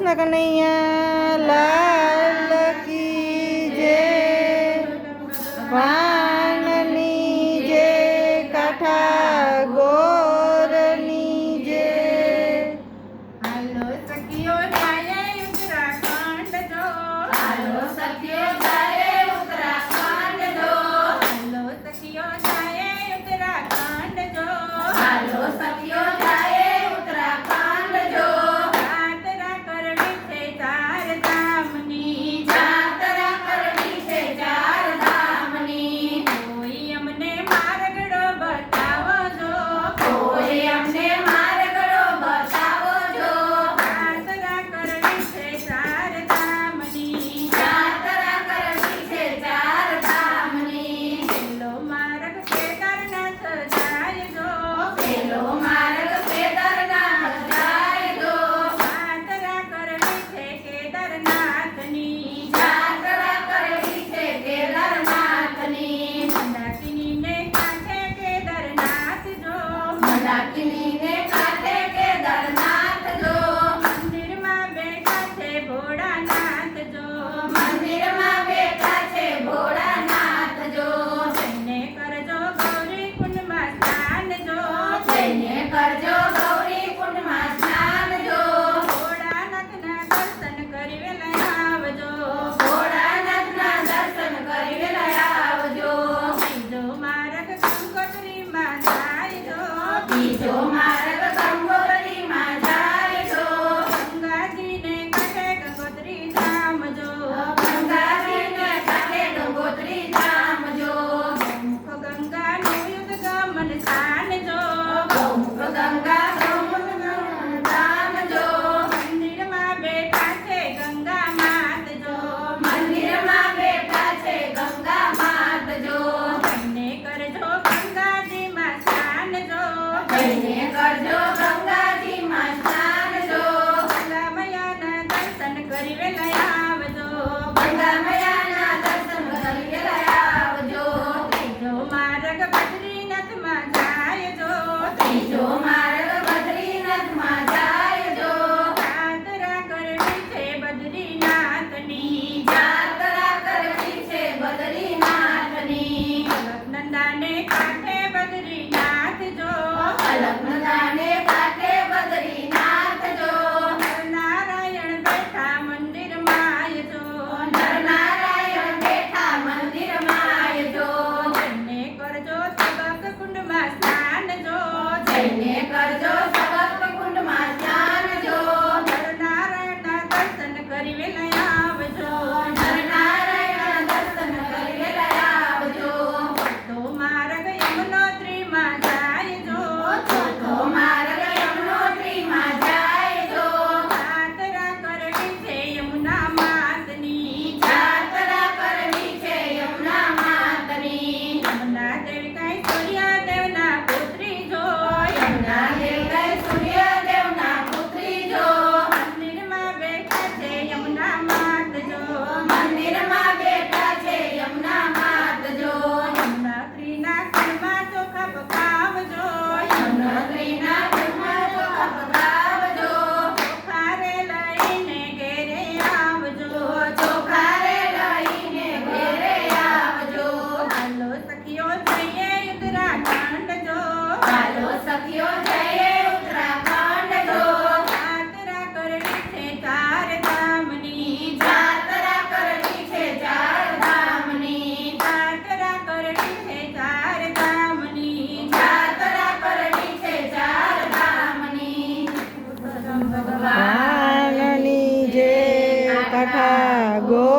કૃષ્ણ કનૈયા લાલ કી જય વાનની જય કાઠા ગોરની જય હાલો સખીઓ જાય ઉત્તરાખંડ જો હાલો સખીઓ જાય ઉત્તરાખંડ જો હાલો સખીઓ જાય ઉત્તરાખંડ જો હાલો સખીઓ જાય ઉત્તરાખંડ જો જાત્રા કરવી છે ચાર ધામની જાત્રા કરવી છે ચાર ધામની કોઈ અમને માર્ગડો બતાવો જો કોઈ અમને માર્ગડો બતાવો જો જાત્રા કરવી છે ચાર ધામની જાત્રા કરવી છે ચાર ધામની પેલો માર્ગ કેદારનાથ જાય જો પેલો માર્ગ કેદારનાથ જાય જો જાત્રા કરવી છે કેદારનાથની જાત્રા કરવી છે કેદારનાથની મંદાકિનીને કાંઠે કેદારનાથ જો મંદાકિનીને કાંઠે કેદારનાથ જો મંદિરમાં બેઠા છે ભોળાનાથ જો મંદિરમાં બેઠા છે ભોળાનાથ જો જઈને કરજો ગૌરી કુંડમાં સ્નાન જો જઈને કરજો ગૌરી કુંડમાં સ્નાન જો ભોળાનાથના દર્શન કરી વેલા આવજો ભોળાનાથના દર્શન કરી વેલા આવજો બીજો માર્ગ ગંગોત્રીમાં જાય જો બીજો માર્ગ ગંગોત્રીમાં જાય જો ગંગાજીને કાંઠે ગંગોત્રી ધામ જો ગંગાજીને કાંઠે ગંગોત્રી ધામ જો ગૌમુખ ગંગાનું યુદ્ધગમન સ્થાન જો ગૌમુખ ગંગા ગૌમુખ ધામ જો મંદિરમાં બેઠા છે ગંગા માત જો મંદિરમાં બેઠા છે ગંગા માત જો જઈને કરજો ગંગાજીમાં સ્નાન જો જઈને કરજો ગંગાજીમાં સ્નાન જો ગંગા મૈયાના દર્શન કરી વેલા આવજો ગંગા મૈયાના દર્શન કરી વેલા આવજો ત્રીજો માર્ગ બદ્રીનાથમાં જાય જો ત્રીજો માર્ગ બદ્રીનાથમાં જાય જો જાત્રા કરવી છે બદ્રીનાથની જાત્રા કરવી છે બદ્રીનાથની અલકનંદાને કાંઠે બદ્રીનાથ જો અલકનંદાને કાંઠે બદ્રીનાથ જો નરનારાયણ બેઠા મંદિરમાં જો નરનારાયણ બેઠા મંદિરમાં જો જઈને કરજો સબક કુંડમાં સ્નાન જો જઈને કરજો સબક કુંડમાં સ્નાન જો નરનારાયણના દર્શન કરી વેલા આવજો નરનારાયણના દર્શન કરી વેલા આવજો તો માર્ગ યમનોત્રીમાં જાય જો તો માર્ગ યમનોત્રીમાં જાય જો જાત્રા કરવી છે યમુના માતની જાત્રા કરવી છે યમુના માતની યમુના દેવી કઈ સૂર્યદેવના પુત્રી જો યમુના દેવી કઈ સૂર્યદેવના પુત્રી જો મંદિરમાં બેઠા છે યમુના માત જો મંદિરમાં બેઠા છે યમુના માત જો યમુનોત્રીના કુંડમાં ચોખા પકાવજો યમુનોત્રીના કુંડમાં ચોખા પકાવજો ચોખા રે લઈને ઘેરે આવજો ચોખા રે લઈને ઘેરે આવજો હાલો સખીઓ જઈએ ઉત્તરાખંડ જો હાલો સખીઓ જઈએ ઉત્તરાખંડ જો જાત્રા કરવી છે ચાર ધામની જાત્રા કરવી છે ચાર ધામની જાત્રા કરવી છે ચાર ધામની જાત્રા કરવી છે ચાર ધામની ભગવાન વાનની જય કાઠા ગો